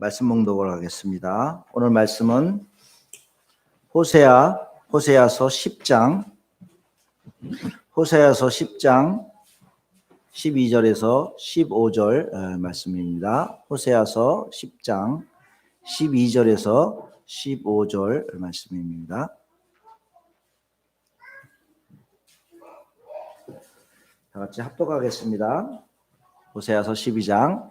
말씀 봉독을 하겠습니다. 오늘 말씀은 호세아서 10장 12절에서 15절 말씀입니다. 호세아서 10장 12절에서 15절 말씀입니다. 다 같이 합독하겠습니다. 호세아서 12장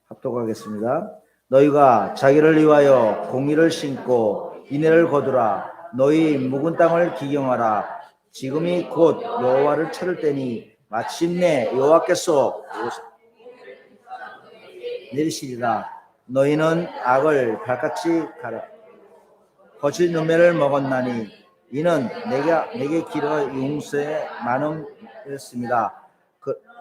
합독하겠습니다. 너희가 자기를 위하여 공의를 심고 인애를 거두라. 너희 묵은 땅을 기경하라. 지금이 곧 여호와를 찾을 때니 마침내 여호와께서 내리시리라. 너희는 악을 발같이 가라. 거짓 눈매를 먹었나니 이는 내게 길어 용서에 많음이었습니다.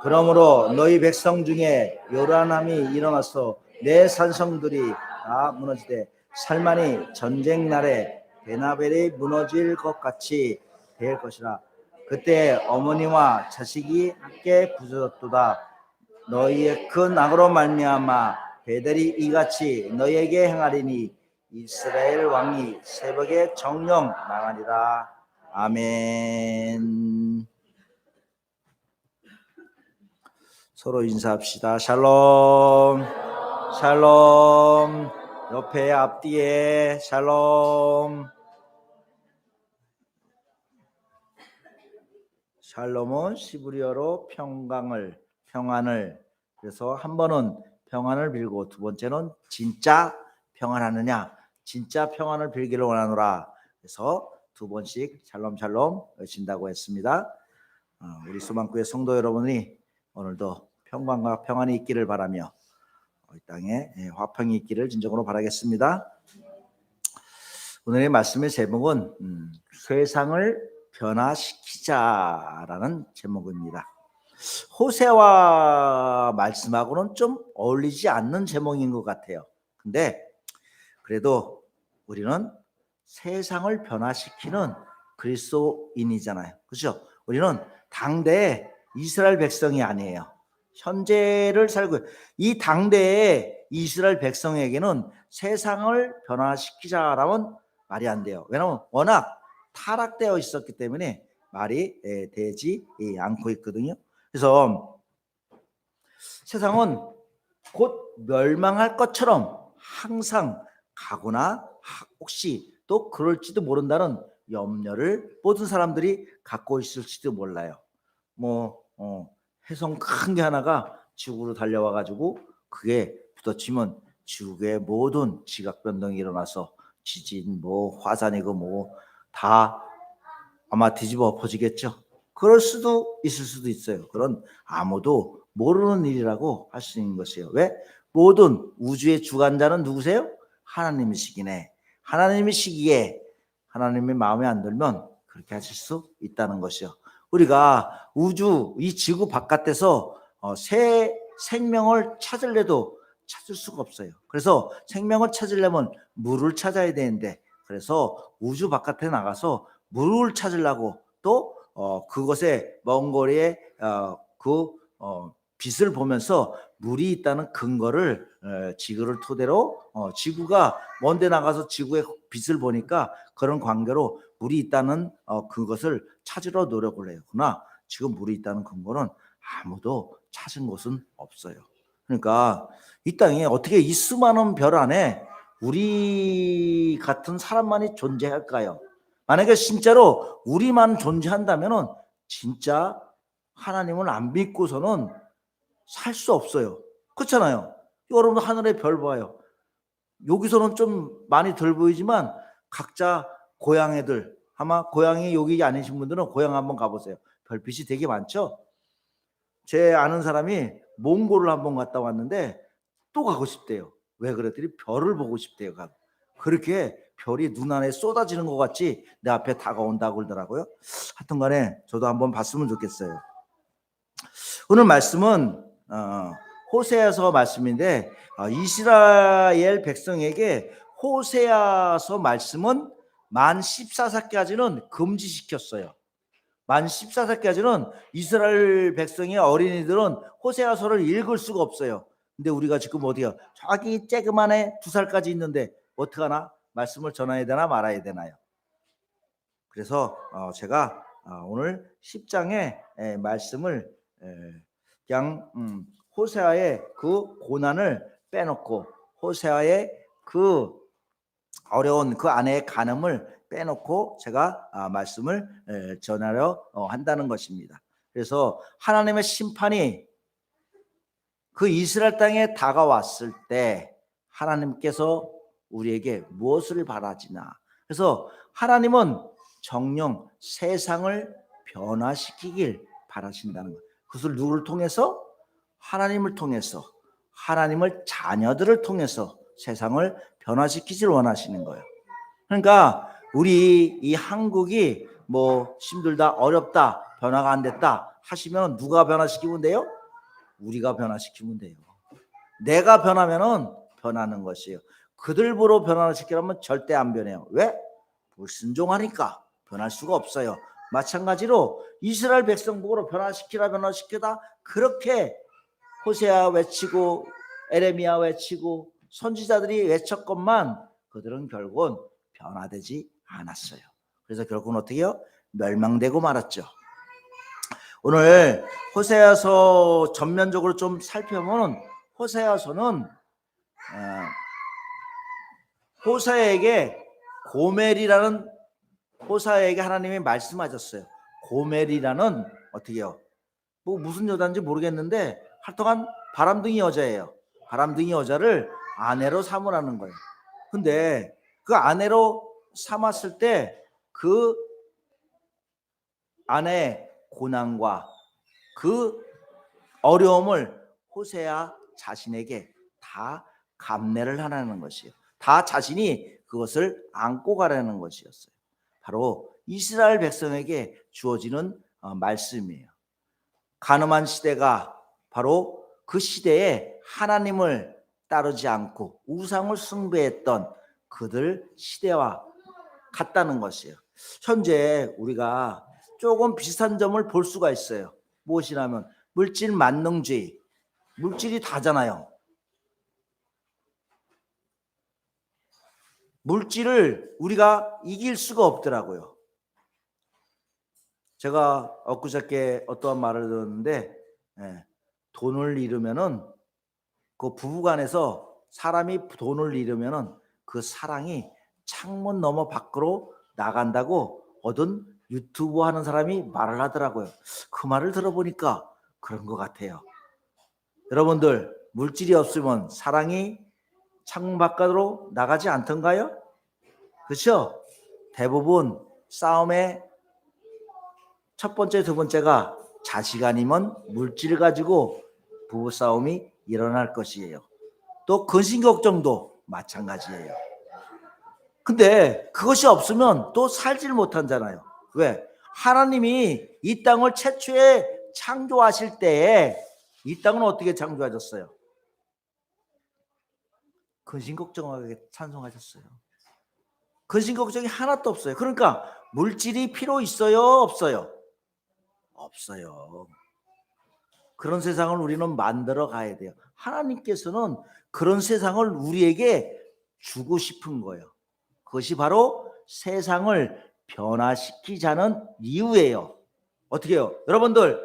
그러므로 너희 백성 중에 요란함이 일어나서 내 산성들이 다 무너지되 살만이 전쟁 날에 베나벨이 무너질 것 같이 될 것이라. 그때 어머니와 자식이 함께 부서졌도다. 너희의 큰 악으로 말미암아 베델이 이같이 너희에게 행하리니 이스라엘 왕이 새벽에 정령 망하리라. 아멘. 서로 인사합시다. 샬롬. 샬롬. 옆에 앞뒤에 샬롬. 샬롬은 시브리어로 평안을, 그래서 한 번은 평안을 빌고 두 번째는 진짜 평안하느냐, 진짜 평안을 빌기를 원하노라. 그래서 두 번씩 샬롬 외친다고 했습니다. 우리 소망교회 성도 여러분이 오늘도 평강과 평안이 있기를 바라며 이 땅에 화평이 있기를 진정으로 바라겠습니다. 오늘의 말씀의 제목은 세상을 변화시키자라는 제목입니다. 호세와 말씀하고는 좀 어울리지 않는 제목인 것 같아요. 근데 그래도 우리는 세상을 변화시키는 그리스도인이잖아요. 그렇죠? 우리는 당대의 이스라엘 백성이 아니에요. 현재를 살고, 이 당대의 이스라엘 백성에게는 세상을 변화시키자라면 말이 안 돼요. 왜냐하면 워낙 타락되어 있었기 때문에 말이 되지 않고 있거든요. 그래서 세상은 곧 멸망할 것처럼 항상 가거나 혹시 또 그럴지도 모른다는 염려를 모든 사람들이 갖고 있을지도 몰라요. 해성 큰 게 하나가 지구로 달려와 가지고 그게 부딪히면 지구의 모든 지각 변동이 일어나서 지진, 화산이고 다 아마 뒤집어 엎어지겠죠. 그럴 수도 있을 수도 있어요. 그런 아무도 모르는 일이라고 할 수 있는 것이에요. 왜? 모든 우주의 주관자는 누구세요? 하나님이시기에 하나님의 마음에 안 들면 그렇게 하실 수 있다는 것이요. 우리가 우주, 이 지구 바깥에서 새 생명을 찾으려도 찾을 수가 없어요. 그래서 생명을 찾으려면 물을 찾아야 되는데, 그래서 우주 바깥에 나가서 물을 찾으려고 또 그곳에 먼 거리에 빛을 보면서 물이 있다는 근거를 지구를 토대로 지구가 먼데 나가서 지구의 빛을 보니까 그런 관계로 물이 있다는 그것을 찾으러 노력을 해요. 그러나 지금 물이 있다는 근거는 아무도 찾은 곳은 없어요. 그러니까 이 땅에 어떻게 이 수많은 별 안에 우리 같은 사람만이 존재할까요? 만약에 진짜로 우리만 존재한다면은 진짜 하나님을 안 믿고서는 살 수 없어요. 그렇잖아요. 여러분 하늘의 별 봐요. 여기서는 좀 많이 덜 보이지만 각자 고향애들, 아마 고향이 여기 아니신 분들은 고향 한번 가보세요. 별빛이 되게 많죠. 제 아는 사람이 몽골을 한번 갔다 왔는데 또 가고 싶대요. 왜 그랬더니 별을 보고 싶대요. 그렇게 별이 눈 안에 쏟아지는 것 같이 내 앞에 다가온다고 그러더라고요. 하여튼 간에 저도 한번 봤으면 좋겠어요. 오늘 말씀은 호세아서 말씀인데 이스라엘 백성에게 호세아서 말씀은 만 14세까지는 금지시켰어요. 만 14세까지는 이스라엘 백성의 어린이들은 호세아서를 읽을 수가 없어요. 근데 우리가 지금 어디야? 저기 쬐그만해 2살까지 있는데 어떡하나? 말씀을 전해야 되나 말아야 되나요? 그래서 제가 오늘 10장의 말씀을 그냥 호세아의 그 고난을 빼놓고 호세아의 그 어려운 그 아내의 간음을 빼놓고 제가 말씀을 전하려 한다는 것입니다. 그래서 하나님의 심판이 그 이스라엘 땅에 다가왔을 때 하나님께서 우리에게 무엇을 바라지나. 그래서 하나님은 정녕 세상을 변화시키길 바라신다는 것. 그것을 누구를 통해서? 하나님을 통해서, 하나님을 자녀들을 통해서 세상을 변화시키길 원하시는 거예요. 그러니까 우리 이 한국이 뭐 힘들다, 어렵다, 변화가 안 됐다 하시면 누가 변화시키면 돼요? 우리가 변화시키면 돼요. 내가 변하면은 변하는 것이에요. 그들 보러 변화시키려면 절대 안 변해요. 왜? 불순종하니까 변할 수가 없어요. 마찬가지로 이스라엘 백성 보고 변화시키다 그렇게 호세아 외치고 에레미야 외치고 선지자들이 외쳤건만 그들은 결국은 변화되지 않았어요. 그래서 결국은 어떻게 해요? 멸망되고 말았죠. 오늘 호세아서 전면적으로 좀 살펴보면 호세아서는 호세아에게 고멜이라는 호세아에게 하나님이 말씀하셨어요. 고멜이라는 어떻게 해요? 뭐 무슨 여자인지 모르겠는데 하여튼간 바람둥이 여자예요. 바람둥이 여자를 아내로 삼으라는 거예요. 근데 그 아내로 삼았을 때 그 아내의 고난과 그 어려움을 호세아 자신에게 다 감내를 하라는 것이에요. 다 자신이 그것을 안고 가라는 것이었어요. 바로 이스라엘 백성에게 주어지는 말씀이에요. 가늠한 시대가 바로 그 시대에 하나님을 따르지 않고 우상을 숭배했던 그들 시대와 같다는 것이에요. 현재 우리가 조금 비슷한 점을 볼 수가 있어요. 무엇이냐면 물질 만능주의. 물질이 다잖아요. 물질을 우리가 이길 수가 없더라고요. 제가 엊그저께 어떠한 말을 들었는데 돈을 잃으면은 그 부부간에서 사람이 돈을 잃으면은 그 사랑이 창문 너머 밖으로 나간다고 어떤 유튜브 하는 사람이 말을 하더라고요. 그 말을 들어보니까 그런 것 같아요. 여러분들 물질이 없으면 사랑이 창문 바깥으로 나가지 않던가요? 그렇죠? 대부분 싸움의 첫 번째, 두 번째가 자식 아니면 물질을 가지고 부부싸움이 일어날 것이에요. 또 근심 걱정도 마찬가지예요. 근데 그것이 없으면 또 살질 못하잖아요. 왜? 하나님이 이 땅을 최초에 창조하실 때에 이 땅은 어떻게 창조하셨어요? 근심 걱정하게 찬송하셨어요. 근심 걱정이 하나도 없어요. 그러니까 물질이 필요 있어요? 없어요? 없어요. 그런 세상을 우리는 만들어 가야 돼요. 하나님께서는 그런 세상을 우리에게 주고 싶은 거예요. 그것이 바로 세상을 변화시키자는 이유예요. 어떻게 해요? 여러분들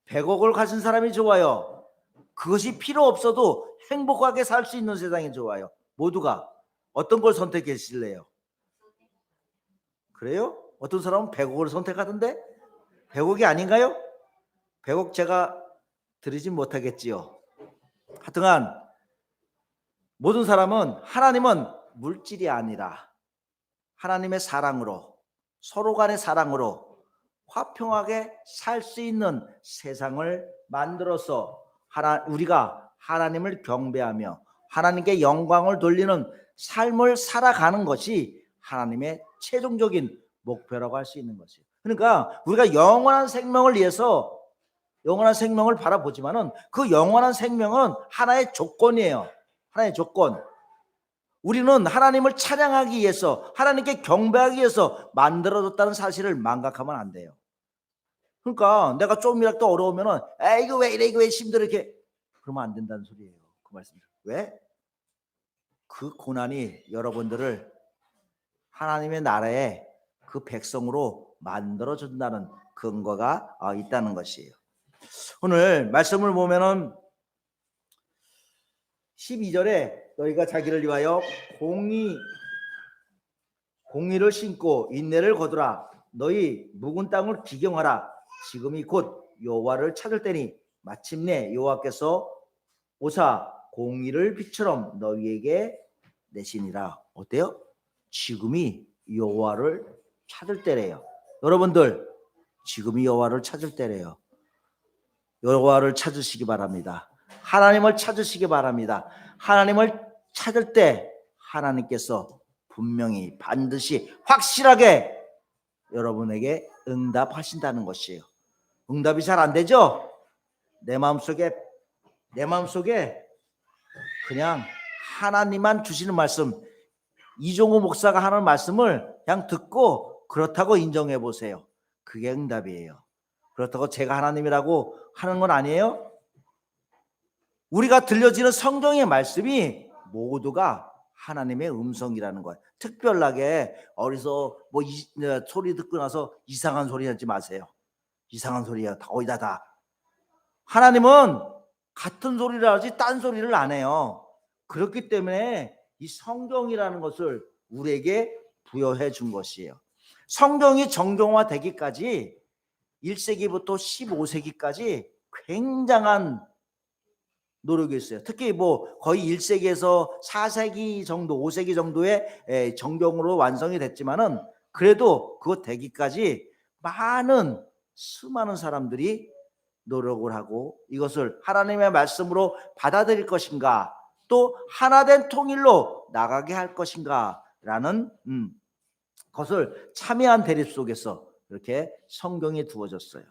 100억을 가진 사람이 좋아요. 그것이 필요 없어도 행복하게 살 수 있는 세상이 좋아요. 모두가 어떤 걸 선택하실래요? 그래요? 어떤 사람은 100억을 선택하던데 100억이 아닌가요? 100억 제가 드리진 못하겠지요. 하여튼간 모든 사람은 하나님은 물질이 아니라 하나님의 사랑으로 서로 간의 사랑으로 화평하게 살 수 있는 세상을 만들어서 우리가 하나님을 경배하며 하나님께 영광을 돌리는 삶을 살아가는 것이 하나님의 최종적인 목표라고 할 수 있는 것이에요. 그러니까 우리가 영원한 생명을 위해서 영원한 생명을 바라보지만은 그 영원한 생명은 하나의 조건이에요. 하나의 조건. 우리는 하나님을 찬양하기 위해서 하나님께 경배하기 위해서 만들어졌다는 사실을 망각하면 안 돼요. 그러니까 내가 조금이라도 어려우면은 이거 왜 이래 이거 왜 힘들어 이렇게 그러면 안 된다는 소리예요. 그 말씀. 왜? 그 고난이 여러분들을 하나님의 나라의 그 백성으로 만들어 준다는 근거가 있다는 것이에요. 오늘 말씀을 보면은 12절에 너희가 자기를 위하여 공의를 신고 인내를 거두라. 너희 묵은 땅을 기경하라. 지금이 곧 여호와를 찾을 때니 마침내 여호와께서 오사 공의를 빛처럼 너희에게 내시니라. 어때요? 지금이 여호와를 찾을 때래요. 여러분들 지금이 여호와를 찾을 때래요. 여호와를 찾으시기 바랍니다. 하나님을 찾으시기 바랍니다. 하나님을 찾을 때 하나님께서 분명히 반드시 확실하게 여러분에게 응답하신다는 것이에요. 응답이 잘 안 되죠? 내 마음속에 그냥 하나님만 주시는 말씀, 이종호 목사가 하는 말씀을 그냥 듣고 그렇다고 인정해 보세요. 그게 응답이에요. 그렇다고 제가 하나님이라고 하는 건 아니에요. 우리가 들려지는 성경의 말씀이 모두가 하나님의 음성이라는 거예요. 특별하게 어디서 소리 듣고 나서 이상한 소리 하지 마세요. 이상한 소리야 거의 다. 하나님은 같은 소리를 하지 딴 소리를 안 해요. 그렇기 때문에 이 성경이라는 것을 우리에게 부여해 준 것이에요. 성경이 정경화되기까지 1세기부터 15세기까지 굉장한 노력이 있어요. 특히 거의 1세기에서 4세기 정도, 5세기 정도의 정경으로 완성이 됐지만은 그래도 그거 되기까지 수많은 사람들이 노력을 하고 이것을 하나님의 말씀으로 받아들일 것인가, 또 하나된 통일로 나가게 할 것인가라는 것을 참여한 대립 속에서 이렇게 성경이 두어졌어요.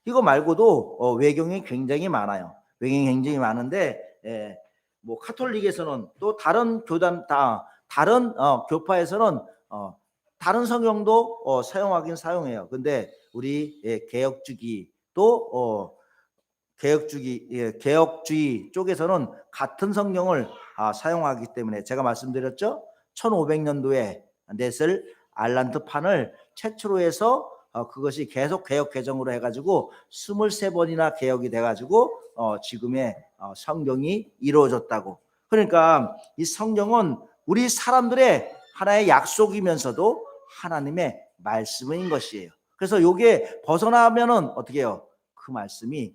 이거 말고도 외경이 굉장히 많아요. 외경이 굉장히 많은데 카톨릭에서는 또 다른 다른 교파에서는 다른 성경도 사용하긴 사용해요. 근데 우리 개혁주의 또 개혁주의 쪽에서는 같은 성경을 사용하기 때문에 제가 말씀드렸죠. 1500년도에 냈을 알란트판을 최초로 해서 그것이 계속 개혁 개정으로 해가지고 23번이나 개혁이 돼가지고 지금의 성경이 이루어졌다고. 그러니까 이 성경은 우리 사람들의 하나의 약속이면서도 하나님의 말씀인 것이에요. 그래서 요게 벗어나면은 어떻게 해요? 그 말씀이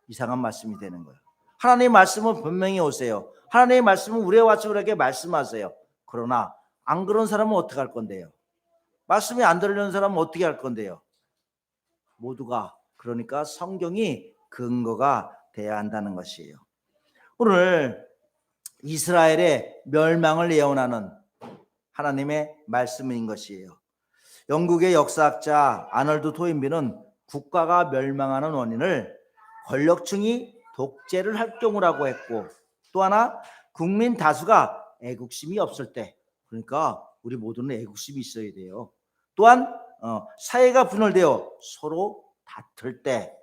이상한 말씀이 되는 거예요. 하나님의 말씀은 분명히 오세요. 하나님의 말씀은 우리의 와처에게 말씀하세요. 그러나 안 그런 사람은 어떻게 할 건데요? 말씀이 안 들리는 사람은 어떻게 할 건데요? 모두가 그러니까 성경이 근거가 돼야 한다는 것이에요. 오늘 이스라엘의 멸망을 예언하는 하나님의 말씀인 것이에요. 영국의 역사학자 아널드 토인비는 국가가 멸망하는 원인을 권력층이 독재를 할 경우라고 했고, 또 하나 국민 다수가 애국심이 없을 때, 그러니까 우리 모두는 애국심이 있어야 돼요. 또한 사회가 분열되어 서로 다툴 때,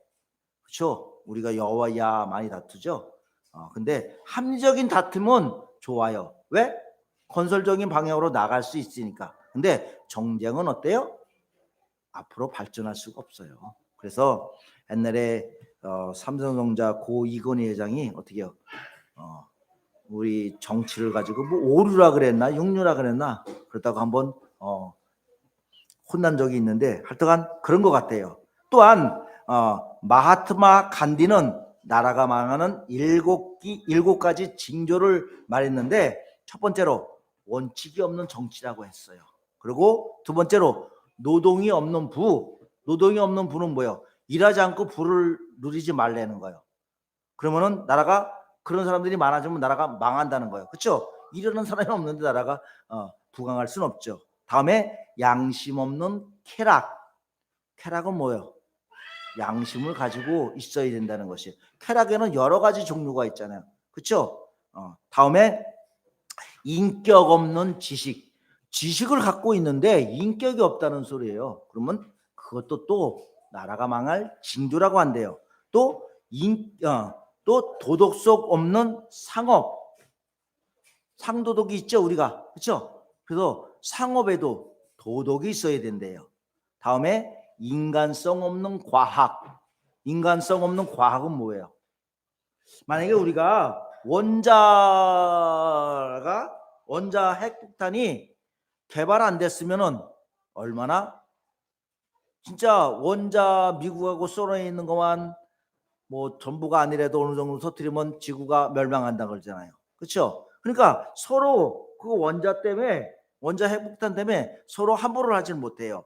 그렇죠? 우리가 여와 야 많이 다투죠. 근데 합리적인 다툼은 좋아요. 왜? 건설적인 방향으로 나갈 수 있으니까. 근데 정쟁은 어때요? 앞으로 발전할 수가 없어요. 그래서 옛날에 삼성전자 고 이건희 회장이 어떻게 해요? 우리 정치를 가지고 오류라 그랬나 육류라 그랬나 그러다가 한번 혼난 적이 있는데 하여튼간 그런 것 같아요. 또한 마하트마 간디는 나라가 망하는 일곱 가지 징조를 말했는데, 첫 번째로 원칙이 없는 정치라고 했어요. 그리고 두 번째로 노동이 없는 부는 뭐예요? 일하지 않고 부를 누리지 말라는 거예요. 그러면은 나라가 그런 사람들이 많아지면 나라가 망한다는 거예요. 그렇죠? 이러는 사람이 없는데 나라가 부강할 수는 없죠. 다음에 양심 없는 쾌락은 뭐예요? 양심을 가지고 있어야 된다는 것이에요. 쾌락에는 여러 가지 종류가 있잖아요. 그렇죠? 다음에 인격 없는 지식을 갖고 있는데 인격이 없다는 소리예요. 그러면 그것도 또 나라가 망할 징조라고 한대요. 또 또 도덕성 없는 상업, 상도덕이 있죠, 우리가. 그렇죠? 그래서 상업에도 도덕이 있어야 된대요. 다음에 인간성 없는 과학. 인간성 없는 과학은 뭐예요? 만약에 우리가 원자 핵폭탄이 개발 안 됐으면은 얼마나 진짜 원자 미국하고 소련에 있는 것만 뭐 전부가 아니라도 어느 정도 터뜨리면 지구가 멸망한다 그러잖아요. 그렇죠? 그러니까 서로 그 원자 핵폭탄 때문에 서로 함부로 하질 못해요.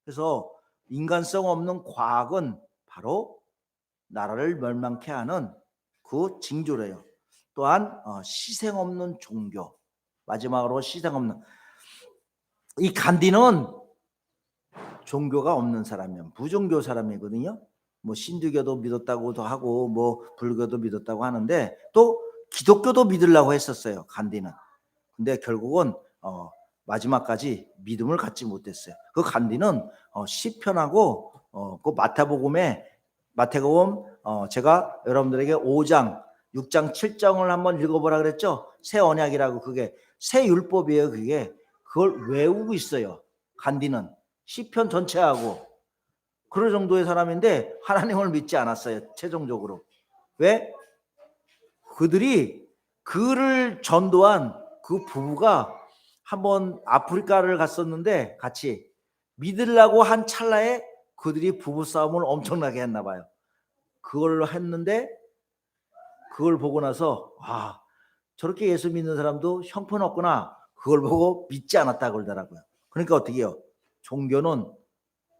그래서 인간성 없는 과학은 바로 나라를 멸망케 하는 그 징조래요. 또한 희생 없는 종교. 마지막으로 희생 없는, 이 간디는 종교가 없는 사람이면 부종교 사람이거든요. 뭐 신두교도 믿었다고도 하고 뭐 불교도 믿었다고 하는데 또 기독교도 믿으려고 했었어요, 간디는. 근데 결국은 마지막까지 믿음을 갖지 못했어요. 그 간디는 시편하고 그 마태복음 제가 여러분들에게 5장, 6장, 7장을 한번 읽어보라 그랬죠. 새 언약이라고, 그게 새 율법이에요. 그걸 외우고 있어요, 간디는. 시편 전체하고. 그럴 정도의 사람인데 하나님을 믿지 않았어요, 최종적으로. 왜? 그를 전도한 그 부부가 한번 아프리카를 갔었는데 같이 믿으려고 한 찰나에 그들이 부부싸움을 엄청나게 했나 봐요. 그걸 했는데 그걸 보고 나서 저렇게 예수 믿는 사람도 형편없구나, 그걸 보고 믿지 않았다 그러더라고요. 그러니까 어떻게 해요? 종교는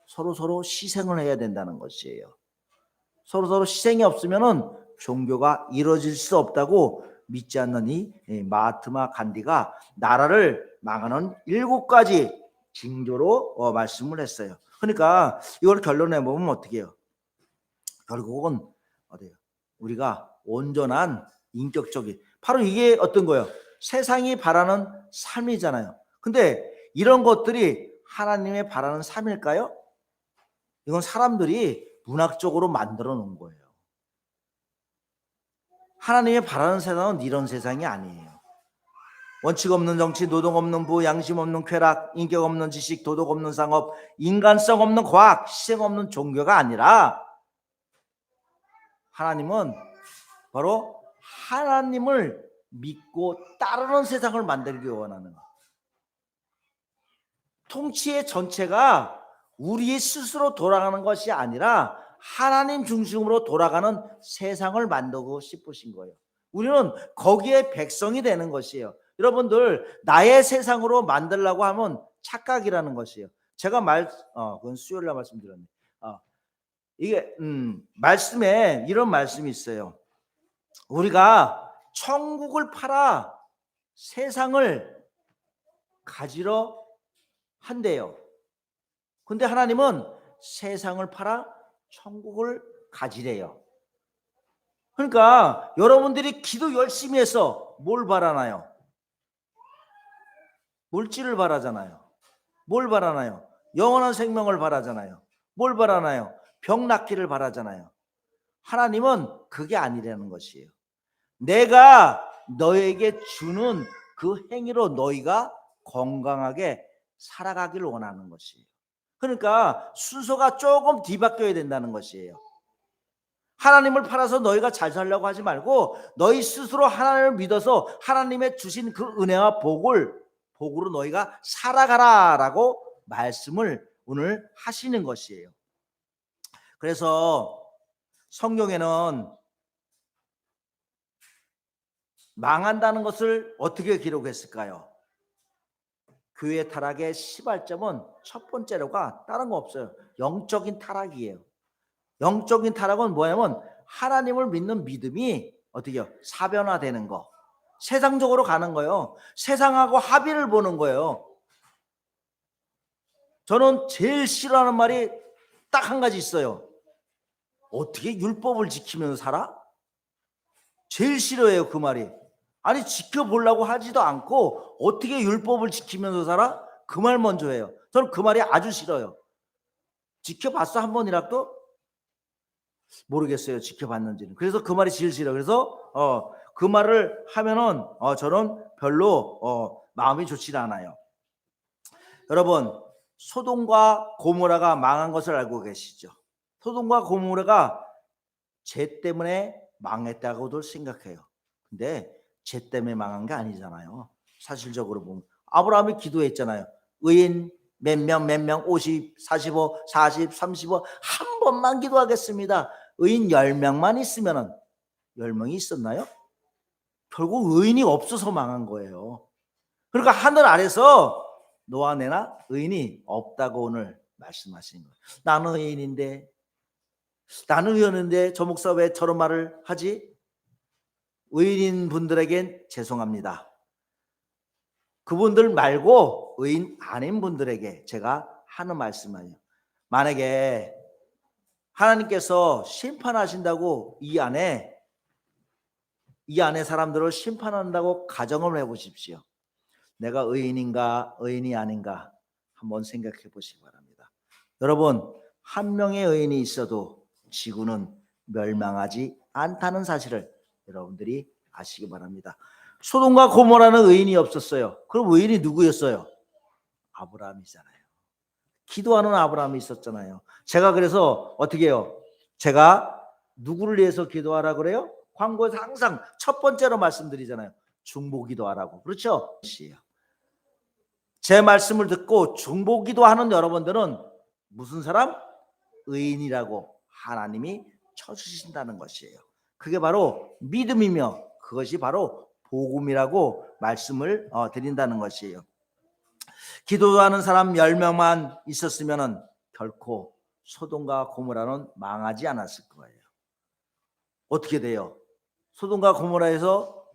서로 희생을 해야 된다는 것이에요. 서로 희생이 없으면은 종교가 이루어질 수 없다고 믿지 않는 이 마하트마 간디가 나라를 망하는 7가지 징조로 말씀을 했어요. 그러니까 이걸 결론내 보면 어떻게 해요? 결국은 어때요? 우리가 온전한 인격적인, 바로 이게 어떤 거예요? 세상이 바라는 삶이잖아요. 근데 이런 것들이 하나님의 바라는 삶일까요? 이건 사람들이 문학적으로 만들어 놓은 거예요. 하나님의 바라는 세상은 이런 세상이 아니에요. 원칙 없는 정치, 노동 없는 부, 양심 없는 쾌락, 인격 없는 지식, 도덕 없는 상업, 인간성 없는 과학, 희생 없는 종교가 아니라 하나님은 바로 하나님을 믿고 따르는 세상을 만들기 원하는 거예요. 통치의 전체가 우리 스스로 돌아가는 것이 아니라 하나님 중심으로 돌아가는 세상을 만들고 싶으신 거예요. 우리는 거기에 백성이 되는 것이에요. 여러분들, 나의 세상으로 만들려고 하면 착각이라는 것이에요. 제가 그건 수요일날 말씀드렸는데, 이게 말씀에 이런 말씀이 있어요. 우리가 천국을 팔아 세상을 가지러 한대요. 근데 하나님은 세상을 팔아 천국을 가지래요. 그러니까 여러분들이 기도 열심히 해서 뭘 바라나요? 물질을 바라잖아요. 뭘 바라나요? 영원한 생명을 바라잖아요. 뭘 바라나요? 병 낫기를 바라잖아요. 하나님은 그게 아니라는 것이에요. 내가 너에게 주는 그 행위로 너희가 건강하게 살아가기를 원하는 것이에요. 그러니까 순서가 조금 뒤바뀌어야 된다는 것이에요. 하나님을 팔아서 너희가 잘 살려고 하지 말고 너희 스스로 하나님을 믿어서 하나님의 주신 그 은혜와 복으로 너희가 살아가라라고 말씀을 오늘 하시는 것이에요. 그래서 성경에는 망한다는 것을 어떻게 기록했을까요? 교회 타락의 시발점은 첫 번째로가 다른 거 없어요. 영적인 타락이에요. 영적인 타락은 뭐냐면 하나님을 믿는 믿음이 어떻게 해요? 사변화되는 거. 세상적으로 가는 거예요. 세상하고 합의를 보는 거예요. 저는 제일 싫어하는 말이 딱 한 가지 있어요. 어떻게 율법을 지키면서 살아? 제일 싫어해요, 그 말이. 아니, 지켜보려고 하지도 않고 어떻게 율법을 지키면서 살아? 그 말 먼저 해요. 저는 그 말이 아주 싫어요. 지켜봤어, 한 번이라도? 모르겠어요. 지켜봤는지는. 그래서 그 말이 제일 싫어. 그래서 그 말을 하면은 저는 별로 마음이 좋지 않아요. 여러분, 소돔과 고모라가 망한 것을 알고 계시죠? 소돔과 고모라가 죄 때문에 망했다고도 생각해요. 근데 죄 때문에 망한 게 아니잖아요. 사실적으로 보면 아브라함이 기도했잖아요. 의인 몇 명 50, 45, 40, 35 한 번만 기도하겠습니다. 의인 10명만 있으면은 10명이 있었나요? 결국 의인이 없어서 망한 거예요. 그러니까 하늘 아래서 너와 내나 의인이 없다고 오늘 말씀하시는 거예요. 나는 의인인데, 나는 의인인데 저 목사 왜 저런 말을 하지? 의인인 분들에겐 죄송합니다. 그분들 말고 의인 아닌 분들에게 제가 하는 말씀이에요. 만약에 하나님께서 심판하신다고 이 안에 사람들을 심판한다고 가정을 해보십시오. 내가 의인인가 의인이 아닌가 한번 생각해 보시기 바랍니다. 여러분, 한 명의 의인이 있어도 지구는 멸망하지 않다는 사실을 여러분들이 아시기 바랍니다. 소돔과 고모라는 의인이 없었어요. 그럼 의인이 누구였어요? 아브라함이잖아요. 기도하는 아브라함이 있었잖아요. 제가 그래서 어떻게 해요? 제가 누구를 위해서 기도하라 그래요? 광고에서 항상 첫 번째로 말씀드리잖아요. 중보기도하라고. 그렇죠? 제 말씀을 듣고 중보기도하는 여러분들은 무슨 사람? 의인이라고 하나님이 쳐주신다는 것이에요. 그게 바로 믿음이며 그것이 바로 복음이라고 말씀을 드린다는 것이에요. 기도하는 사람 10명만 있었으면 결코 소돔과 고모라는 망하지 않았을 거예요. 어떻게 돼요? 소돔과 고모라에서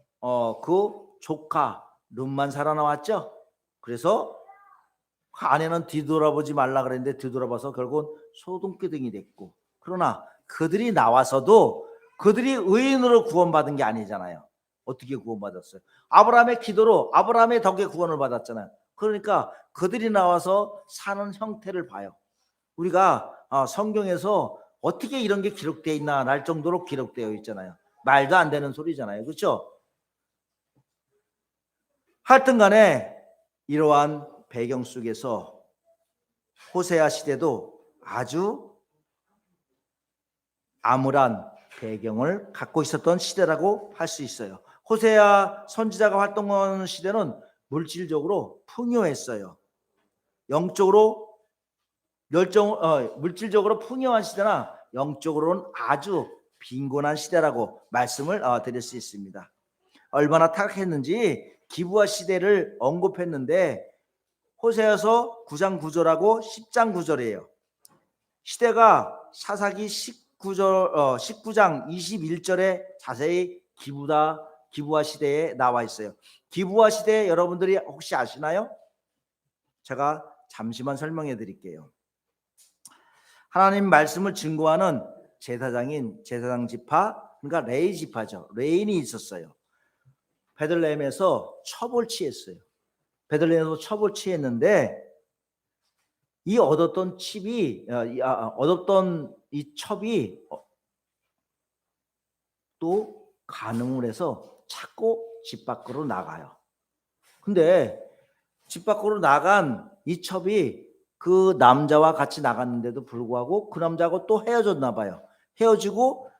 그 조카 룻만 살아나왔죠. 그래서 아내는 뒤돌아보지 말라 그랬는데 뒤돌아봐서 결국은 소돔기둥이 됐고, 그러나 그들이 나와서도 그들이 의인으로 구원받은 게 아니잖아요. 어떻게 구원받았어요? 아브라함의 기도로, 아브라함의 덕에 구원을 받았잖아요. 그러니까 그들이 나와서 사는 형태를 봐요. 우리가 성경에서 어떻게 이런 게 기록되어 있나 할 정도로 기록되어 있잖아요. 말도 안 되는 소리잖아요. 그렇죠? 하여튼 간에 이러한 배경 속에서 호세아 시대도 아주 암울한 배경을 갖고 있었던 시대라고 할 수 있어요. 호세아 선지자가 활동하는 시대는 물질적으로 풍요했어요. 영적으로 물질적으로 풍요한 시대나 영적으로는 아주 빈곤한 시대라고 말씀을 드릴 수 있습니다. 얼마나 타락했는지 기브아 시대를 언급했는데 호세아서 9장 9절하고 10장 9절이에요. 시대가 사사기 19장 21절에 자세히 기브아 시대에 나와 있어요. 기브아 시대 여러분들이 혹시 아시나요? 제가 잠시만 설명해 드릴게요. 하나님 말씀을 증거하는 제사장인 제사장 지파, 그러니까 레위 지파죠. 레인이 있었어요. 베들레헴에서 첩을 취했어요. 베들레헴에서 첩을 취했는데 이 얻었던 이 첩이 또 간음을 해서 자꾸 집 밖으로 나가요. 근데 집 밖으로 나간 이 첩이 그 남자와 같이 나갔는데도 불구하고 그 남자하고 또 헤어졌나 봐요. 헤어지고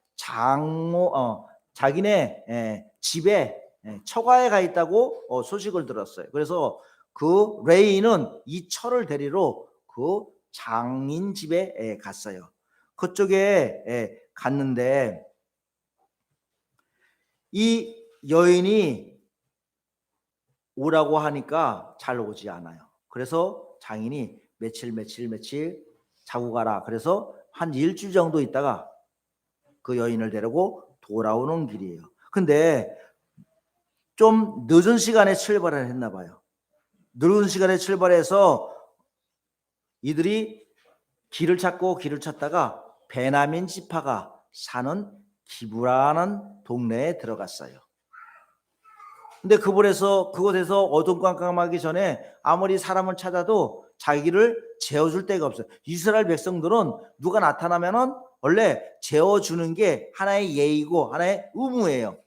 자기네 집에 처가에 가 있다고 소식을 들었어요. 그래서 그 레이는 이 철을 데리러 그 장인 집에 갔어요. 그쪽에 갔는데 이 여인이 오라고 하니까 잘 오지 않아요. 그래서 장인이 며칠 자고 가라. 그래서 한 일주일 정도 있다가 그 여인을 데리고 돌아오는 길이에요. 근데 좀 늦은 시간에 출발을 했나 봐요. 늦은 시간에 출발해서 이들이 길을 찾다가 베냐민 지파가 사는 기브라는 동네에 들어갔어요. 근데 그곳에서 어둠깜깜하기 전에 아무리 사람을 찾아도 자기를 재워줄 데가 없어요. 이스라엘 백성들은 누가 나타나면은 원래 재워주는 게 하나의 예의고 하나의 의무예요.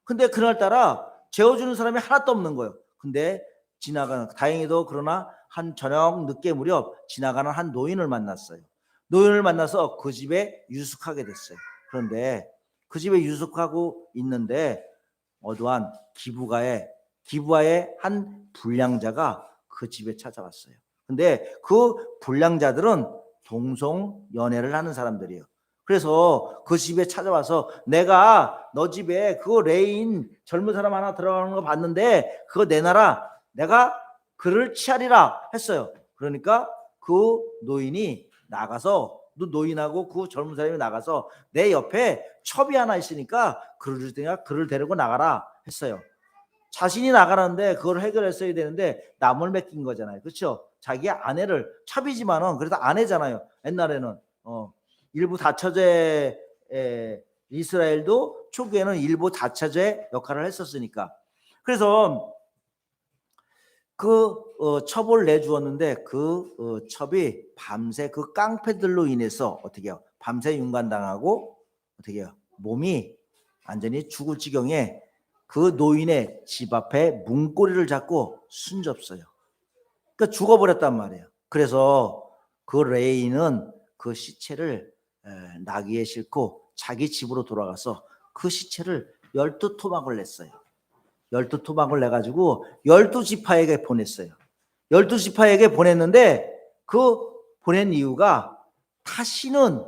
근데 그날따라 재워주는 사람이 하나도 없는 거예요. 근데 다행히도 그러나 한 저녁 늦게 무렵 지나가는 한 노인을 만났어요. 노인을 만나서 그 집에 유숙하게 됐어요. 그런데 그 집에 유숙하고 있는데 어떠한 기부가의 한 불량자가 그 집에 찾아왔어요. 근데 그 불량자들은 동성 연애를 하는 사람들이에요. 그래서 그 집에 찾아와서 내가 너 집에 그 레인 젊은 사람 하나 들어가는 거 봤는데 그거 내놔라. 내가 그를 취하리라 했어요. 그러니까 그 노인이 나가서 노인하고 그 젊은 사람이 나가서 내 옆에 첩이 하나 있으니까 그를 데리고 나가라 했어요. 자신이 나가는데 그걸 해결했어야 되는데 남을 맡긴 거잖아요. 그렇죠? 자기 아내를 첩이지만은 그래도 아내잖아요. 옛날에는 일부 다처제 이스라엘도 초기에는 일부 다처제 역할을 했었으니까. 그래서 그 첩을 내주었는데 그 첩이 밤새 그 깡패들로 인해서 어떻게 해요? 밤새 윤관당하고 어떻게 해요? 몸이 완전히 죽을 지경에 그 노인의 집 앞에 문고리를 잡고 숨졌어요. 그러니까 죽어버렸단 말이에요. 그래서 그 레인은 그 시체를 나귀에 싣고 자기 집으로 돌아가서 그 시체를 12토막을 냈어요. 12토막을 내가지고 12지파에게 보냈어요. 12지파에게 보냈는데 그 보낸 이유가 다시는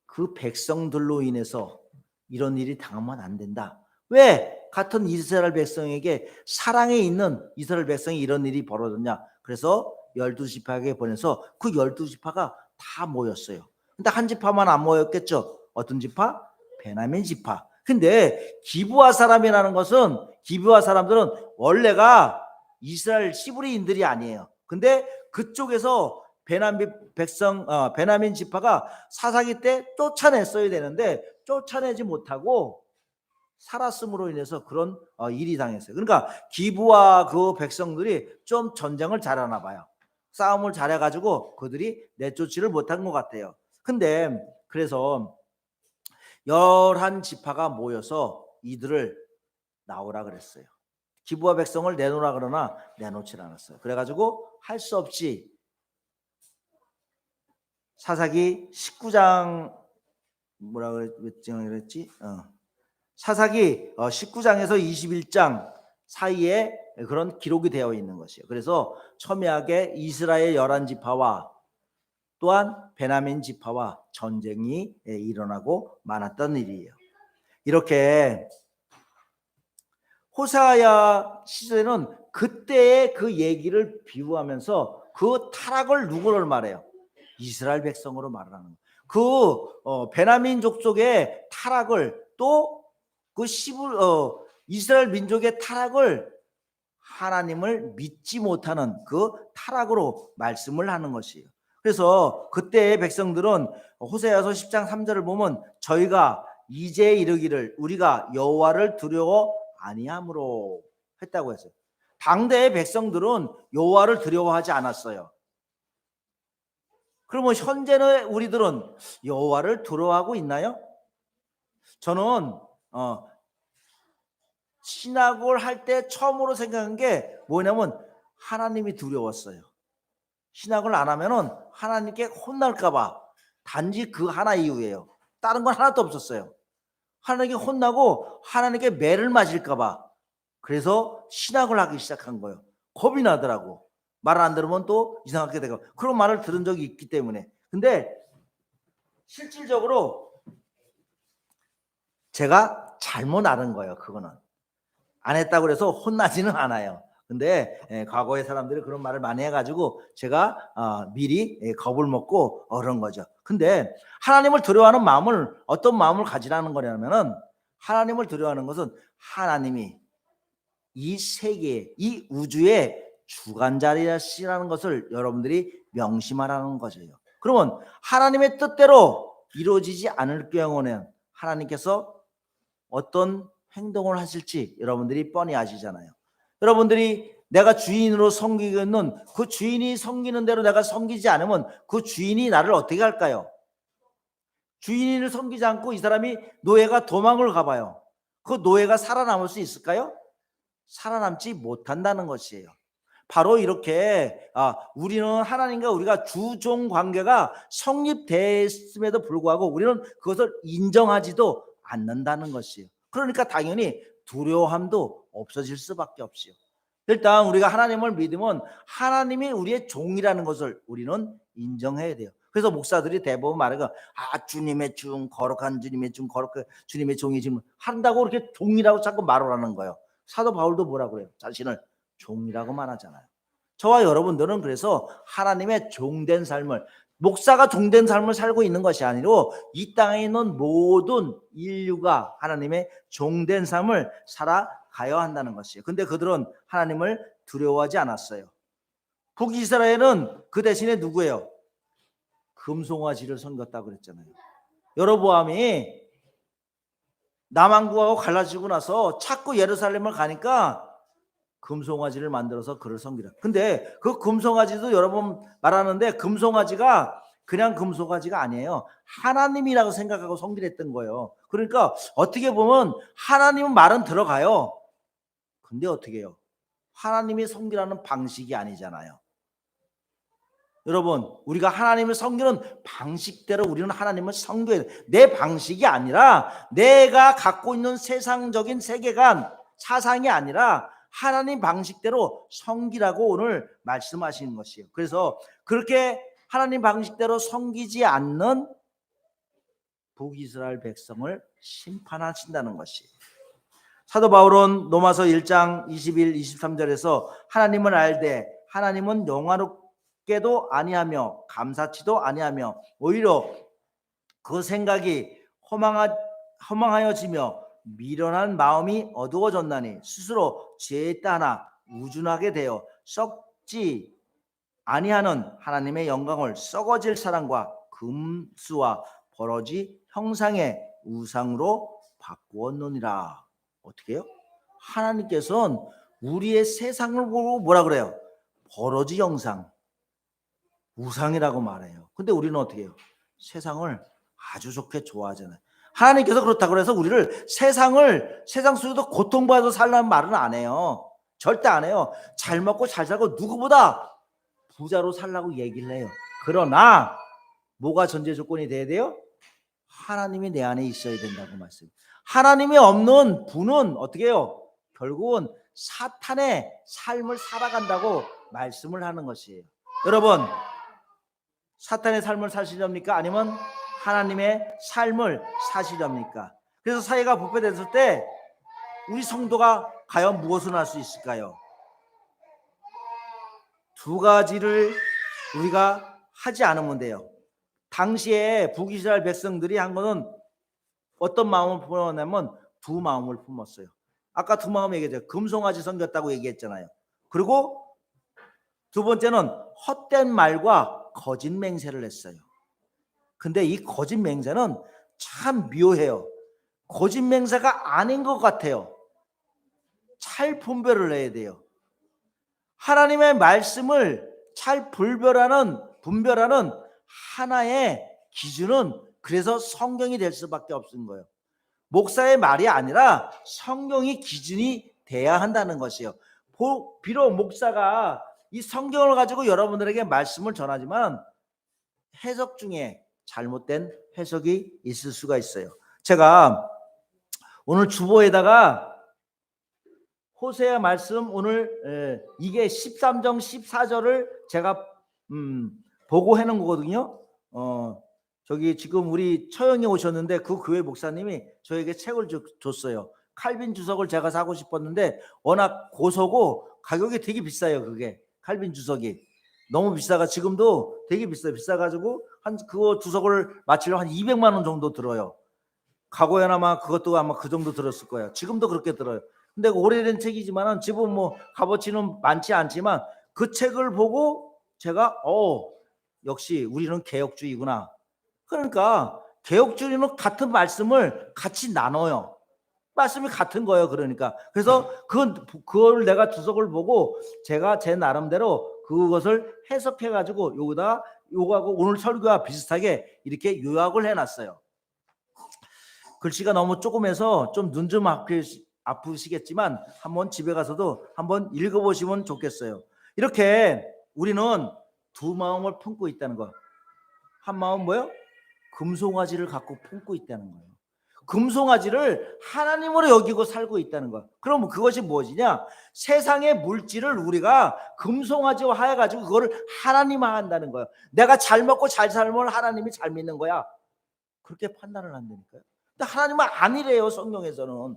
그 백성들로 인해서 이런 일이 당하면 안 된다. 왜 같은 이스라엘 백성에게 사랑에 있는 이스라엘 백성이 이런 일이 벌어졌냐. 그래서 12지파에게 보내서 그 12지파가 다 모였어요. 근데 한 지파만 안 모였겠죠. 어떤 지파? 베냐민 지파. 근데 기브아 사람들은 원래가 이스라엘 시브리인들이 아니에요. 근데 그쪽에서 베냐민 지파가 사사기 때 쫓아냈어야 되는데 쫓아내지 못하고 살았음으로 인해서 그런 일이 당했어요. 그러니까 기브아 그 백성들이 좀 전쟁을 잘하나 봐요. 싸움을 잘해가지고 그들이 내쫓지를 못한 것 같아요. 근데 그래서 11지파가 모여서 이들을 나오라 그랬어요. 기브아 백성을 내놓으라 그러나 내놓질 않았어요. 그래가지고 할 수 없이 사사기 19장 뭐라 그랬지? 사사기 19장에서 21장 사이에 그런 기록이 되어 있는 것이에요. 그래서 첨예하게 이스라엘 11지파와 또한 베냐민 지파와 전쟁이 일어나고 많았던 일이에요. 이렇게 호세아야 시대는 그때의 그 얘기를 비유하면서 그 타락을 누구를 말해요? 이스라엘 백성으로 말하는 거예요. 그 베냐민 족속의 타락을 또 그 이스라엘 민족의 타락을 하나님을 믿지 못하는 그 타락으로 말씀을 하는 것이에요. 그래서 그때의 백성들은 호세아서 10장 3절을 보면 저희가 이제 이르기를 우리가 여호와를 두려워 아니함으로 했다고 했어요. 당대의 백성들은 여호와를 두려워하지 않았어요. 그러면 현재는 우리들은 여호와를 두려워하고 있나요? 저는 신학을 할 때 처음으로 생각한 게 뭐냐면 하나님이 두려웠어요. 신학을 안 하면은 하나님께 혼날까 봐 단지 그 하나 이유예요. 다른 건 하나도 없었어요. 하나님께 혼나고 하나님께 매를 맞을까 봐 그래서 신학을 하기 시작한 거예요. 겁이 나더라고. 말 안 들으면 또 이상하게 되고 그런 말을 들은 적이 있기 때문에. 근데 실질적으로 제가 잘못 알은 거예요. 그거는 안 했다고 해서 혼나지는 않아요. 근데 과거의 사람들이 그런 말을 많이 해가지고 제가 미리 겁을 먹고 그런 거죠. 근데 하나님을 두려워하는 마음을 어떤 마음을 가지라는 거냐면은 하나님을 두려워하는 것은 하나님이 이 세계, 이 우주의 주관자리라는 것을 여러분들이 명심하라는 거죠. 그러면 하나님의 뜻대로 이루어지지 않을 경우는 하나님께서 어떤 행동을 하실지 여러분들이 뻔히 아시잖아요. 여러분들이 내가 주인으로 섬기고 있는 그 주인이 섬기는 대로 내가 섬기지 않으면 그 주인이 나를 어떻게 할까요? 주인을 섬기지 않고 이 사람이 노예가 도망을 가봐요. 그 노예가 살아남을 수 있을까요? 살아남지 못한다는 것이에요. 바로 이렇게 우리는 하나님과 우리가 주종 관계가 성립됐음에도 불구하고 우리는 그것을 인정하지도 않는다는 것이에요. 그러니까 당연히 두려움도 없어질 수밖에 없어요. 일단 우리가 하나님을 믿으면 하나님이 우리의 종이라는 것을 우리는 인정해야 돼요. 그래서 목사들이 대부분 말하고 주님의 종, 거룩한 주님의 종, 거룩한 주님의 종이 지금 한다고 그렇게 종이라고 자꾸 말을 하는 거예요. 사도 바울도 뭐라고 그래요? 자신을 종이라고 말하잖아요. 저와 여러분들은 그래서 하나님의 종된 삶을, 목사가 종된 삶을 살고 있는 것이 아니고 이 땅에 있는 모든 인류가 하나님의 종된 삶을 살아가야 한다는 것이에요. 근데 그들은 하나님을 두려워하지 않았어요. 북이스라엘은 그 대신에 누구예요? 금송아지를 섬겼다고 그랬잖아요. 여로보암이 남왕국하고 갈라지고 나서 자꾸 예루살렘을 가니까 금송아지를 만들어서 그를 섬기라. 근데 그 금송아지도 여러 번 말하는데 금송아지가 그냥 금송아지가 아니에요. 하나님이라고 생각하고 섬기랬던 거예요. 그러니까 어떻게 보면 하나님은 말은 들어가요. 근데 어떻게 해요? 하나님이 섬기라는 방식이 아니잖아요. 여러분, 우리가 하나님을 섬기는 방식대로 우리는 하나님을 섬겨야 돼. 내 방식이 아니라 내가 갖고 있는 세상적인 세계관, 사상이 아니라 하나님 방식대로 섬기라고 오늘 말씀하시는 것이에요. 그래서 그렇게 하나님 방식대로 섬기지 않는 북이스라엘 백성을 심판하신다는 것이에요. 사도 바울은 로마서 1장 21, 23절에서 하나님을 알되 하나님은 영화롭게도 아니하며 감사치도 아니하며 오히려 그 생각이 허망하여지며 미련한 마음이 어두워졌나니 스스로 죄에 따라 우준하게 되어 썩지 아니하는 하나님의 영광을 썩어질 사랑과 금수와 버러지 형상의 우상으로 바꾸었느니라. 어떻게 해요? 하나님께서는 우리의 세상을 보고 뭐라 그래요? 버러지 형상, 우상이라고 말해요. 근데 우리는 어떻게 해요? 세상을 아주 좋게 좋아하잖아요. 하나님께서 그렇다고 해서 우리를 세상 속에서 고통받아서 살라는 말은 안 해요. 절대 안 해요. 잘 먹고 잘 살고 누구보다 부자로 살라고 얘기를 해요. 그러나 뭐가 전제 조건이 돼야 돼요? 하나님이 내 안에 있어야 된다고 말씀. 하나님이 없는 분은 어떻게 해요? 결국은 사탄의 삶을 살아간다고 말씀을 하는 것이에요. 여러분, 사탄의 삶을 사시렵니까? 아니면 하나님의 삶을 사시렵니까? 그래서 사회가 부패됐을 때 우리 성도가 과연 무엇을 할 수 있을까요? 두 가지를 우리가 하지 않으면 돼요. 당시에 북이스라엘 백성들이 한 거는 어떤 마음을 품었냐면 두 마음을 품었어요. 아까 두 마음 얘기했죠. 금송아지 섬겼다고 얘기했잖아요. 그리고 두 번째는 헛된 말과 거짓 맹세를 했어요. 근데 이 거짓 맹세는 참 묘해요. 거짓 맹세가 아닌 것 같아요. 잘 분별을 해야 돼요. 하나님의 말씀을 잘 분별하는 하나의 기준은 그래서 성경이 될 수밖에 없는 거예요. 목사의 말이 아니라 성경이 기준이 돼야 한다는 것이에요. 비록 목사가 이 성경을 가지고 여러분들에게 말씀을 전하지만 해석 중에 잘못된 해석이 있을 수가 있어요. 제가 오늘 주보에다가 호세아 말씀 오늘 이게 13장 14절을 제가 보고 해놓은 거거든요. 저기 지금 우리 처형이 오셨는데 그 교회 목사님이 저에게 책을 줬어요. 칼빈 주석을 제가 사고 싶었는데 워낙 고서고 가격이 되게 비싸요. 그게 칼빈 주석이 너무 비싸가 지금도 되게 비싸요. 비싸가지고 한 그거 주석을 맞추려면 한 200만 원 정도 들어요. 과거에나마 그것도 아마 그 정도 들었을 거예요. 지금도 그렇게 들어요. 근데 오래된 책이지만은 지금 뭐 값어치는 많지 않지만 그 책을 보고 제가 역시 우리는 개혁주의구나. 그러니까 개혁주의는 같은 말씀을 같이 나눠요. 말씀이 같은 거예요. 그러니까 그래서 그걸 내가 주석을 보고 제가 제 나름대로 그것을 해석해 가지고 요거하고 오늘 설교와 비슷하게 이렇게 요약을 해놨어요. 글씨가 너무 조그매서 좀 눈 좀 아프시겠지만 한번 집에 가서도 한번 읽어보시면 좋겠어요. 이렇게 우리는 두 마음을 품고 있다는 거. 한 마음 뭐요? 금송아지를 갖고 품고 있다는 거예요. 금송아지를 하나님으로 여기고 살고 있다는 거야. 그럼 그것이 무엇이냐? 세상의 물질을 우리가 금송아지와 해가지고 그거를 하나님화 한다는 거야. 내가 잘 먹고 잘 살면 하나님이 잘 믿는 거야. 그렇게 판단을 한다니까요. 근데 하나님은 아니래요, 성경에서는.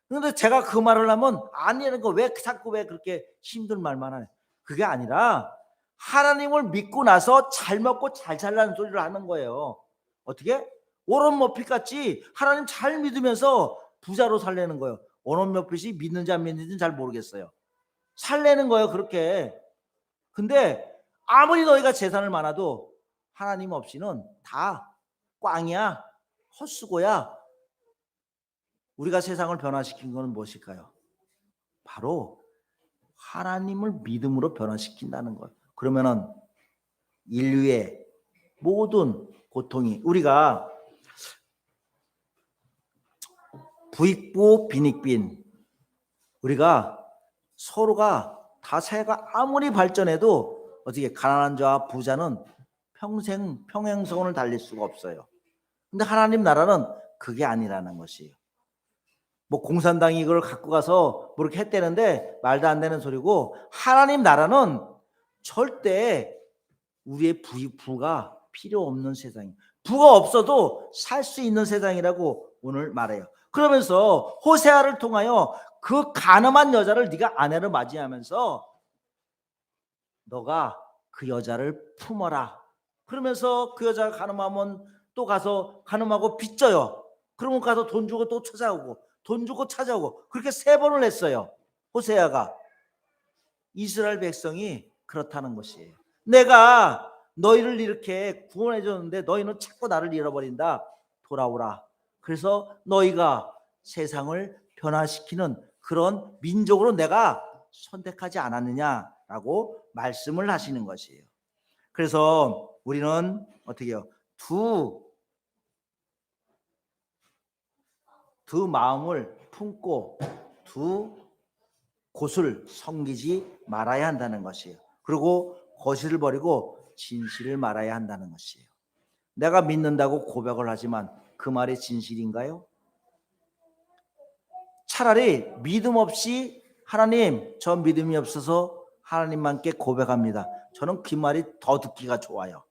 그런데 제가 그 말을 하면 아니라는 거 왜 자꾸 왜 그렇게 힘든 말만 하냐? 그게 아니라 하나님을 믿고 나서 잘 먹고 잘 살라는 소리를 하는 거예요. 어떻게? 오런 머핏 같이 하나님 잘 믿으면서 부자로 살려는 거예요. 오런 머핏이 믿는지 안 믿는지는 잘 모르겠어요. 살려는 거예요, 그렇게. 근데 아무리 너희가 재산을 많아도 하나님 없이는 다 꽝이야, 헛수고야. 우리가 세상을 변화시킨 것은 무엇일까요? 바로 하나님을 믿음으로 변화시킨다는 거예요. 그러면은 인류의 모든 고통이, 우리가 부익부 빈익빈, 우리가 서로가 다세가 아무리 발전해도 어떻게 가난한 자와 부자는 평생 평행선을 달릴 수가 없어요. 근데 하나님 나라는 그게 아니라는 것이에요. 뭐 공산당이 이걸 갖고 가서 뭐 이렇게 했다는데 말도 안 되는 소리고, 하나님 나라는 절대 우리의 부가 필요 없는 세상이에요. 부가 없어도 살 수 있는 세상이라고 오늘 말해요. 그러면서 호세아를 통하여 그 가늠한 여자를 네가 아내로 맞이하면서 너가 그 여자를 품어라. 그러면서 그 여자가 가늠하면 또 가서 가늠하고 빚져요. 그러면 가서 돈 주고 또 찾아오고 돈 주고 찾아오고, 그렇게 3번을 했어요. 호세아가. 이스라엘 백성이 그렇다는 것이에요. 내가 너희를 이렇게 구원해 줬는데 너희는 자꾸 나를 잃어버린다. 돌아오라. 그래서 너희가 세상을 변화시키는 그런 민족으로 내가 선택하지 않았느냐라고 말씀을 하시는 것이에요. 그래서 우리는 어떻게 해요? 두 마음을 품고 두 곳을 섬기지 말아야 한다는 것이에요. 그리고 거실을 버리고 진실을 말아야 한다는 것이에요. 내가 믿는다고 고백을 하지만 그 말이 진실인가요? 차라리 믿음 없이 하나님, 저 믿음이 없어서 하나님만께 고백합니다. 저는 그 말이 더 듣기가 좋아요.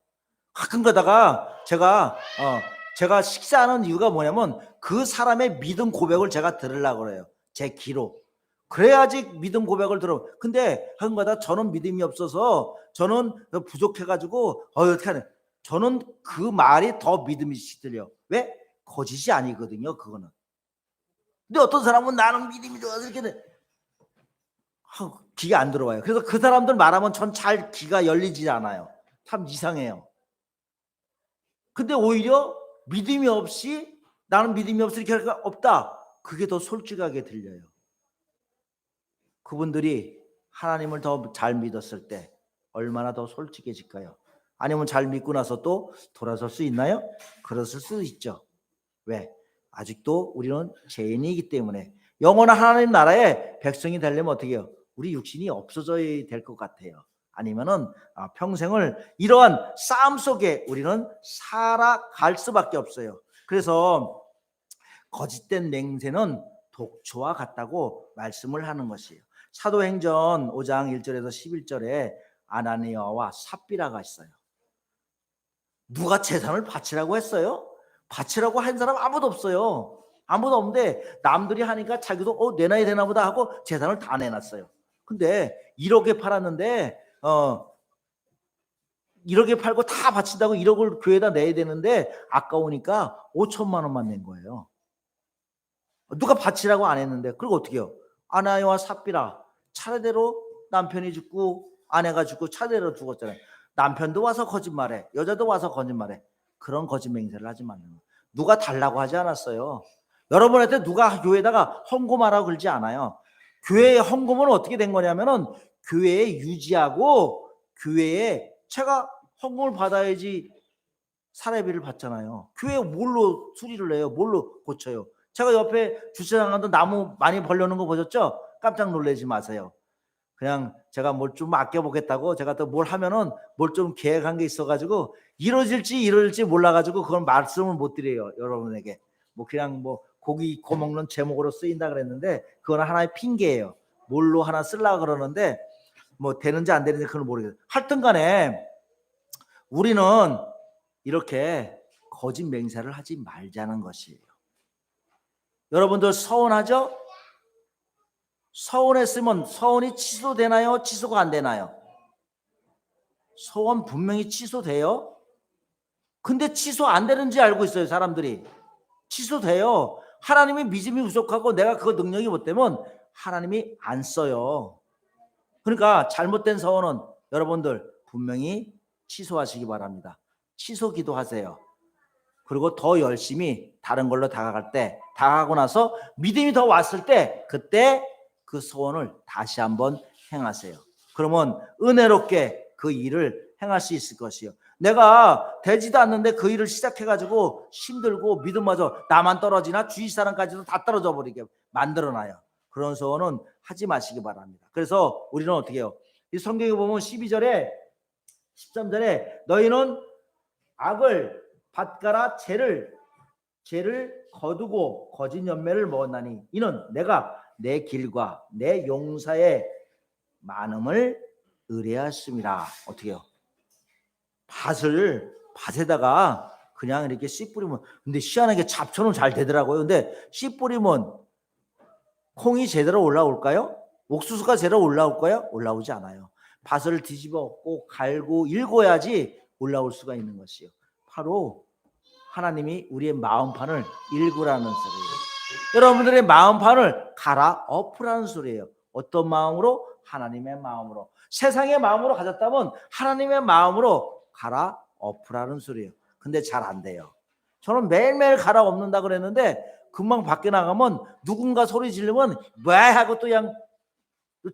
가끔 가다가 제가 식사하는 이유가 뭐냐면 그 사람의 믿음 고백을 제가 들으려고 그래요. 제 귀로. 그래야지 믿음 고백을 들어. 근데 가끔 가다 저는 믿음이 없어서, 저는 부족해가지고 어떡하냐. 저는 그 말이 더 믿음이 들려. 왜? 거짓이 아니거든요, 그거는. 근데 어떤 사람은 나는 믿음이 좋아서 이렇게 귀가 안 들어와요. 그래서 그 사람들 말하면 전 잘 귀가 열리지 않아요. 참 이상해요. 근데 오히려 믿음이 없이, 나는 믿음이 없이 이렇게 할 수 없다, 그게 더 솔직하게 들려요. 그분들이 하나님을 더 잘 믿었을 때 얼마나 더 솔직해질까요? 아니면 잘 믿고 나서 또 돌아설 수 있나요? 그랬을 수 있죠. 왜? 아직도 우리는 죄인이기 때문에. 영원한 하나님 나라의 백성이 되려면 어떻게 해요? 우리 육신이 없어져야 될 것 같아요. 아니면은 평생을 이러한 싸움 속에 우리는 살아갈 수밖에 없어요. 그래서 거짓된 맹세는 독초와 같다고 말씀을 하는 것이에요. 사도행전 5장 1절에서 11절에 아나니아와 삽비라가 있어요. 누가 재산을 바치라고 했어요? 바치라고 한 사람 아무도 없어요. 아무도 없는데 남들이 하니까 자기도 내놔야 되나 보다 하고 재산을 다 내놨어요. 근데 1억에 팔았는데 1억에 팔고 다 바친다고 1억을 교회에다 내야 되는데 아까우니까 5천만 원만 낸 거예요. 누가 바치라고 안 했는데. 그리고 어떻게 해요? 아나니아와 삽비라 차례대로 남편이 죽고 아내가 죽고 차례대로 죽었잖아요. 남편도 와서 거짓말해, 여자도 와서 거짓말해. 그런 거짓 맹세를 하지 말는 거예요. 누가 달라고 하지 않았어요. 여러분한테 누가 교회에다가 헌금하라고 그러지 않아요. 교회의 헌금은 어떻게 된 거냐면은 교회에 유지하고, 교회에 제가 헌금을 받아야지 사례비를 받잖아요. 교회 뭘로 수리를 해요? 뭘로 고쳐요? 제가 옆에 주차장 가도 나무 많이 벌려놓은 거 보셨죠? 깜짝 놀라지 마세요. 그냥 제가 뭘 좀 아껴보겠다고 제가 또 뭘 하면은 뭘 좀 계획한 게 있어가지고 이루어질지 몰라가지고 그건 말씀을 못 드려요, 여러분에게. 뭐 그냥 뭐 고기 익고 먹는 제목으로 쓰인다 그랬는데 그건 하나의 핑계예요. 뭘로 하나 쓰려고 그러는데 뭐 되는지 안 되는지 그건 모르겠어요. 하여튼 간에 우리는 이렇게 거짓 맹세를 하지 말자는 것이에요. 여러분들 서운하죠? 서운했으면 서운이 취소되나요? 취소가 안 되나요? 소원 분명히 취소돼요. 근데 취소 안 되는지 알고 있어요, 사람들이. 취소돼요. 하나님이 믿음이 부족하고 내가 그 능력이 못 되면 하나님이 안 써요. 그러니까 잘못된 서원은 여러분들 분명히 취소하시기 바랍니다. 취소 기도하세요. 그리고 더 열심히 다른 걸로 다가갈 때, 다가가고 나서 믿음이 더 왔을 때 그때 그 소원을 다시 한번 행하세요. 그러면 은혜롭게 그 일을 행할 수 있을 것이요. 내가 되지도 않는데 그 일을 시작해가지고 힘들고 믿음마저 나만 떨어지나 주위 사람까지도 다 떨어져 버리게 만들어놔요. 그런 소원은 하지 마시기 바랍니다. 그래서 우리는 어떻게 해요? 이 성경에 보면 12절에 13절에 너희는 악을 밭가라 죄를 거두고 거짓 열매를 먹었나니 이는 내가 내 길과 내 용사의 많음을 의뢰하였습니다. 어떻게 해요? 밭에다가 그냥 이렇게 씨 뿌리면, 근데 희한하게 잡초는 잘 되더라고요. 근데 씨 뿌리면 콩이 제대로 올라올까요? 옥수수가 제대로 올라올까요? 올라오지 않아요. 밭을 뒤집어 엎고 갈고 일궈야지 올라올 수가 있는 것이요. 바로 하나님이 우리의 마음판을 일구라는 소리예요. 여러분들의 마음판을 갈아엎으라는 소리예요. 어떤 마음으로? 하나님의 마음으로. 세상의 마음으로 가졌다면 하나님의 마음으로 갈아엎으라는 소리예요. 근데 잘 안 돼요. 저는 매일매일 갈아엎는다 그랬는데 금방 밖에 나가면 누군가 소리 지르면 왜 하고 또 그냥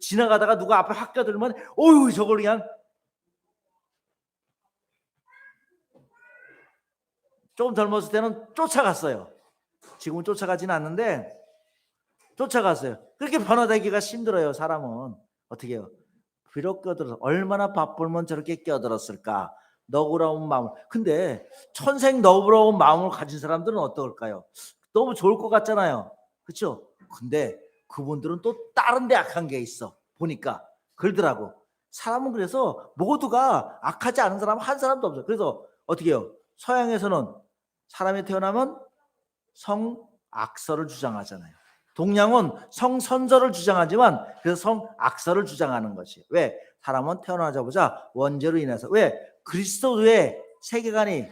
지나가다가 누가 앞에 확 껴들면 어휴 저걸 그냥 조금 젊었을 때는 쫓아갔어요. 지금은 쫓아가지는 않는데 쫓아갔어요. 그렇게 변화되기가 힘들어요. 사람은 어떻게 해요? 비록 껴들어서 얼마나 바쁘면 저렇게 껴들었을까? 너그러운 마음. 근데 천생 너그러운 마음을 가진 사람들은 어떨까요? 너무 좋을 것 같잖아요. 그렇죠? 근데 그분들은 또 다른 데 악한 게 있어. 보니까 그러더라고. 사람은 그래서 모두가 악하지 않은 사람 한 사람도 없어요. 그래서 어떻게 해요? 서양에서는 사람이 태어나면 성악설을 주장하잖아요. 동양은 성선설을 주장하지만 그래서 성악설을 주장하는 것이에요. 왜? 사람은 태어나자마자 원죄로 인해서 왜? 그리스도의 세계관이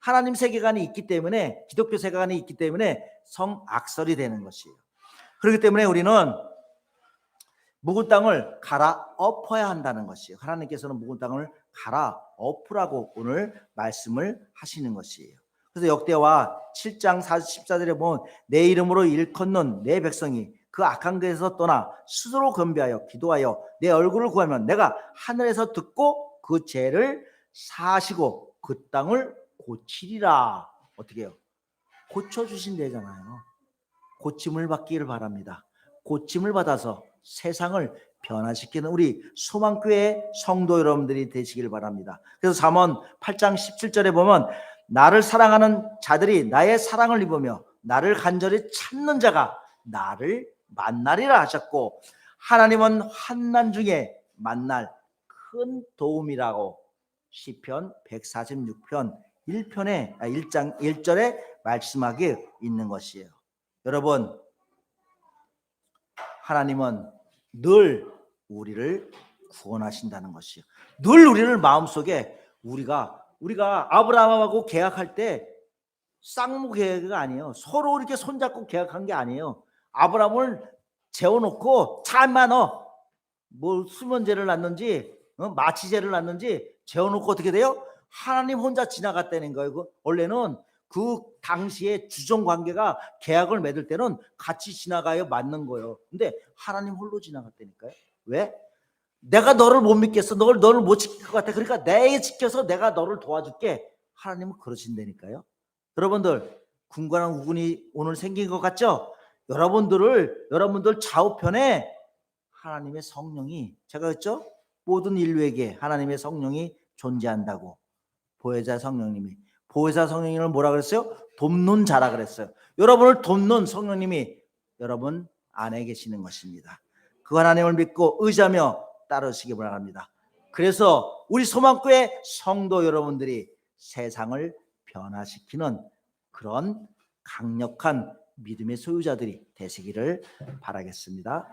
하나님 세계관이 있기 때문에 기독교 세계관이 있기 때문에 성악설이 되는 것이에요. 그렇기 때문에 우리는 묵은 땅을 갈아엎어야 한다는 것이에요. 하나님께서는 묵은 땅을 갈아엎으라고 오늘 말씀을 하시는 것이에요. 그래서 역대와 7장 14절에 보면 내 이름으로 일컫는 내 백성이 그 악한 것에서 떠나 스스로 건배하여 기도하여 내 얼굴을 구하면 내가 하늘에서 듣고 그 죄를 사하시고 그 땅을 고치리라. 어떻게 해요? 고쳐주신대잖아요. 고침을 받기를 바랍니다. 고침을 받아서 세상을 변화시키는 우리 소망교회 성도 여러분들이 되시길 바랍니다. 그래서 잠언 8장 17절에 보면 나를 사랑하는 자들이 나의 사랑을 입으며 나를 간절히 찾는 자가 나를 만나리라 하셨고 하나님은 환난 중에 만날 큰 도움이라고 시편 146편 1장 1절에 말씀하기 있는 것이에요. 여러분 하나님은 늘 우리를 구원하신다는 것이에요. 늘 우리를 마음속에 우리가 아브라함하고 계약할 때 쌍무 계약이 아니에요. 서로 이렇게 손잡고 계약한 게 아니에요. 아브라함을 재워놓고 참만 뭐 수면제를 놨는지 마취제를 놨는지 재워놓고 어떻게 돼요? 하나님 혼자 지나갔다는 거예요. 원래는 그 당시에 주종 관계가 계약을 맺을 때는 같이 지나가야 맞는 거예요. 근데 하나님 홀로 지나갔다니까요. 왜? 내가 너를 못 믿겠어. 너를 못 지킬 것 같아. 그러니까 내가 지켜서 내가 너를 도와줄게. 하나님은 그러신다니까요. 여러분들 군관한 우군이 오늘 생긴 것 같죠? 여러분들 좌우편에 하나님의 성령이, 제가 했죠? 모든 인류에게 하나님의 성령이 존재한다고. 보혜사 성령님을 뭐라 그랬어요? 돕는 자라 그랬어요. 여러분을 돕는 성령님이 여러분 안에 계시는 것입니다. 그 하나님을 믿고 의지하며 따르시기 바랍니다. 그래서 우리 소망교회 성도 여러분들이 세상을 변화시키는 그런 강력한 믿음의 소유자들이 되시기를 바라겠습니다.